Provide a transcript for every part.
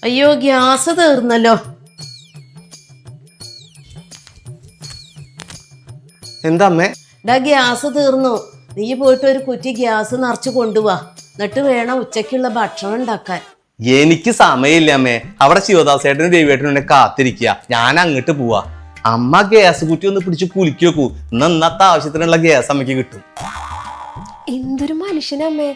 അയ്യോ ഗ്യാസ് തീർന്നല്ലോ. എന്താ അമ്മേ? ഗ്യാസ് തീർന്നു. നീ പോയിട്ട് ഒരു കുറ്റി ഗ്യാസ് നിറച്ച് കൊണ്ടുപോവാ. എന്നിട്ട് വേണം ഉച്ചക്കുള്ള ഭക്ഷണം ഉണ്ടാക്കാൻ. എനിക്ക് സമയമില്ല അമ്മേ. അവിടെ ശിവദാസേട്ടനും രവിയേട്ടനും കാത്തിരിക്കുക. ഞാൻ അങ്ങോട്ട് പോവാ. അമ്മ ഗ്യാസ് കുറ്റി ഒന്ന് പിടിച്ച് കുലുക്കി വെക്കൂ. ഇന്നത്തെ ആവശ്യത്തിനുള്ള ഗ്യാസ് അമ്മയ്ക്ക് കിട്ടും. എന്തൊരു മനുഷ്യനമ്മേ,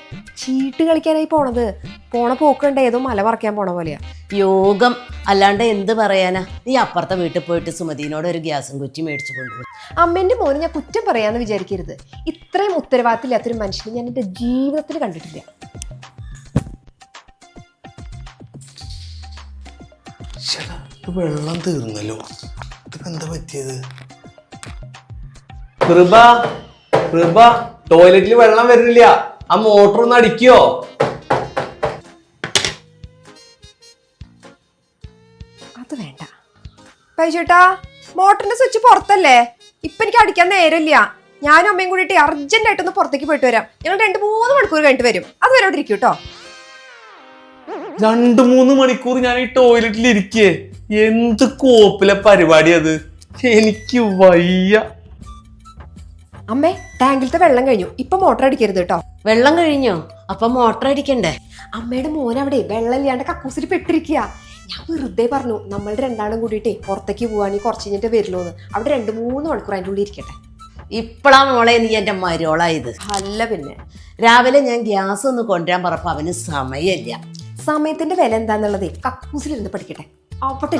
ചീട്ട് കളിക്കാനായി പോണത്. പോണ പോക്കണ്ട ഏതോ മല പറിക്കാൻ പോണ പോലെയാ. യോഗം അല്ലാണ്ട് എന്ത് പറയാനാ. നീ അപ്പുറത്തെ വീട്ടിൽ പോയിട്ട് സുമതിനോട് ഒരു ഗ്യാസും കുറ്റി മേടിച്ചു കൊണ്ടുപോയി. അമ്മേന്റെ മോനെ ഞാൻ കുറ്റം പറയാന്ന് വിചാരിക്കരുത്. ഇത്രയും ഉത്തരവാദിത്തമില്ലാത്തൊരു മനുഷ്യനെ ഞാൻ എന്റെ ജീവിതത്തിൽ കണ്ടിട്ടില്ല. വെള്ളം തീർന്നല്ലോ. എന്താ പറ്റിയത്? ടോയ്ലറ്റിൽ വെള്ളം വരുന്നില്ല. ആ മോട്ടർ ഒന്ന് അടിക്കോ? അത് വേണ്ട പൈസേട്ടാ, മോട്ടറിന്റെ സ്വിച്ച് പുറത്തല്ലേ. ഇപ്പൊ എനിക്ക് അടിക്കാൻ നേരമില്ല. ഞാനും അമ്മയും കൂടിയിട്ട് അർജന്റ് ആയിട്ടൊന്ന് പുറത്തേക്ക് പോയിട്ട് വരാം. ഞങ്ങൾ 2-3 മണിക്കൂർ കഴിഞ്ഞിട്ട് വരും. അത് വരെ ഇരിക്കും കേട്ടോ. 2-3 മണിക്കൂർ ഞാൻ ഈ ടോയ്ലറ്റിൽ ഇരിക്കേ? എന്ത് കോപ്പിലെ പരിപാടി അത്. എനിക്ക് വയ്യ. അമ്മേ, ടാങ്കിലത്തെ വെള്ളം കഴിഞ്ഞു. ഇപ്പൊ മോട്ടർ അടിക്കരുത് കേട്ടോ. വെള്ളം കഴിഞ്ഞോ? അപ്പൊ മോട്ടർ അടിക്കണ്ടേ? അമ്മയുടെ മോൻ അവിടെ വെള്ളം ഇല്ലാണ്ട് കക്കൂസിൽ പെട്ടിരിക്കുക. ഞാൻ വെറുതെ പറഞ്ഞു നമ്മൾ രണ്ടാളും കൂടിയിട്ടേ പുറത്തേക്ക് പോവാണെങ്കിൽ കുറച്ച് കഴിഞ്ഞിട്ട് വരുള്ളൂന്ന്. അവിടെ 2-3 മണിക്കൂർ അതിൻ്റെ ഉള്ളിൽ ഇരിക്കട്ടെ. ഇപ്പളാ മോളെ നീ എന്റെ മരോളായത്. അല്ല പിന്നെ, രാവിലെ ഞാൻ ഗ്യാസ് ഒന്ന് കൊണ്ടുവരാൻ പറഞ്ഞപ്പോ അവന് സമയമില്ല. സമയത്തിന്റെ വില എന്താന്നുള്ളതേ കക്കൂസിലിരുന്ന് പഠിക്കട്ടെ. അവിടെ